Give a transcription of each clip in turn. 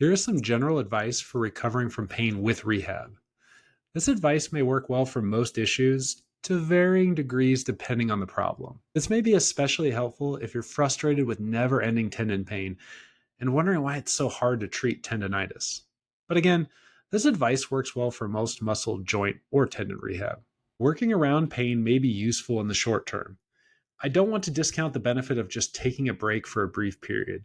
Here is some general advice for recovering from pain with rehab. This advice may work well for most issues to varying degrees depending on the problem. This may be especially helpful if you're frustrated with never ending tendon pain and wondering why it's so hard to treat tendonitis. But again, this advice works well for most muscle, joint, or tendon rehab. Working around pain may be useful in the short term. I don't want to discount the benefit of just taking a break for a brief period.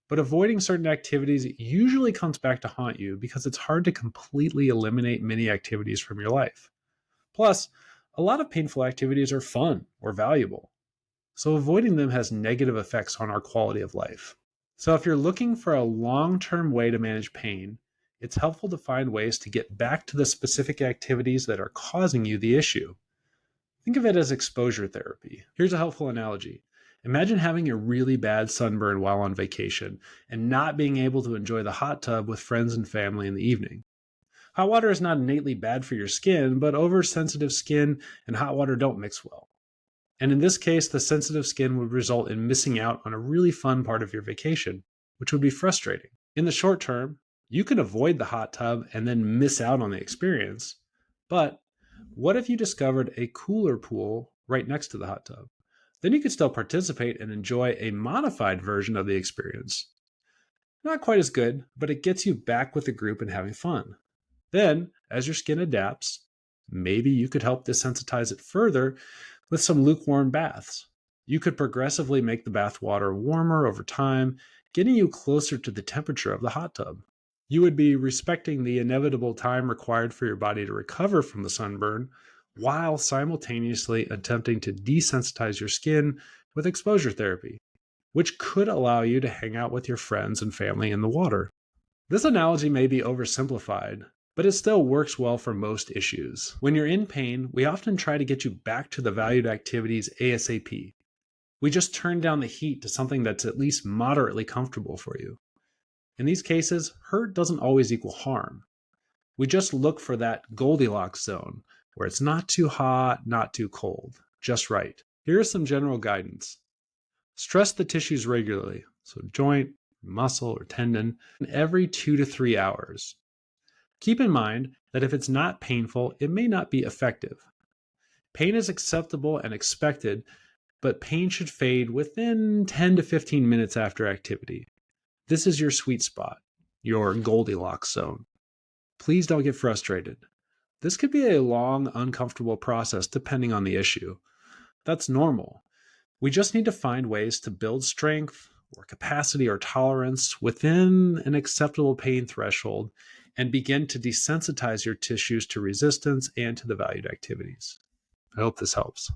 But avoiding certain activities usually comes back to haunt you because it's hard to completely eliminate many activities from your life. Plus, a lot of painful activities are fun or valuable, so avoiding them has negative effects on our quality of life. So, if you're looking for a long term way to manage pain, it's helpful to find ways to get back to the specific activities that are causing you the issue. Think of it as exposure therapy. Here's a helpful analogy. Imagine having a really bad sunburn while on vacation and not being able to enjoy the hot tub with friends and family in the evening. Hot water is not innately bad for your skin, but oversensitive skin and hot water don't mix well. And in this case, the sensitive skin would result in missing out on a really fun part of your vacation, which would be frustrating. In the short term, you can avoid the hot tub and then miss out on the experience. But what if you discovered a cooler pool right next to the hot tub? Then you could still participate and enjoy a modified version of the experience. Not quite as good, but it gets you back with the group and having fun. Then, as your skin adapts, maybe you could help desensitize it further with some lukewarm baths. You could progressively make the bath water warmer over time, getting you closer to the temperature of the hot tub. You would be respecting the inevitable time required for your body to recover from the sunburn, while simultaneously attempting to desensitize your skin with exposure therapy, which could allow you to hang out with your friends and family in the water. This analogy may be oversimplified, but it still works well for most issues. When you're in pain, we often try to get you back to the valued activities ASAP. We just turn down the heat to something that's at least moderately comfortable for you. In these cases, hurt doesn't always equal harm. We just look for that Goldilocks zone, where it's not too hot, not too cold, just right. Here is some general guidance. Stress the tissues regularly, so joint, muscle, or tendon, every 2 to 3 hours. Keep in mind that if it's not painful, it may not be effective. Pain is acceptable and expected, but pain should fade within 10 to 15 minutes after activity. This is your sweet spot, your Goldilocks zone. Please don't get frustrated. This could be a long, uncomfortable process depending on the issue. That's normal. We just need to find ways to build strength or capacity or tolerance within an acceptable pain threshold and begin to desensitize your tissues to resistance and to the valued activities. I hope this helps.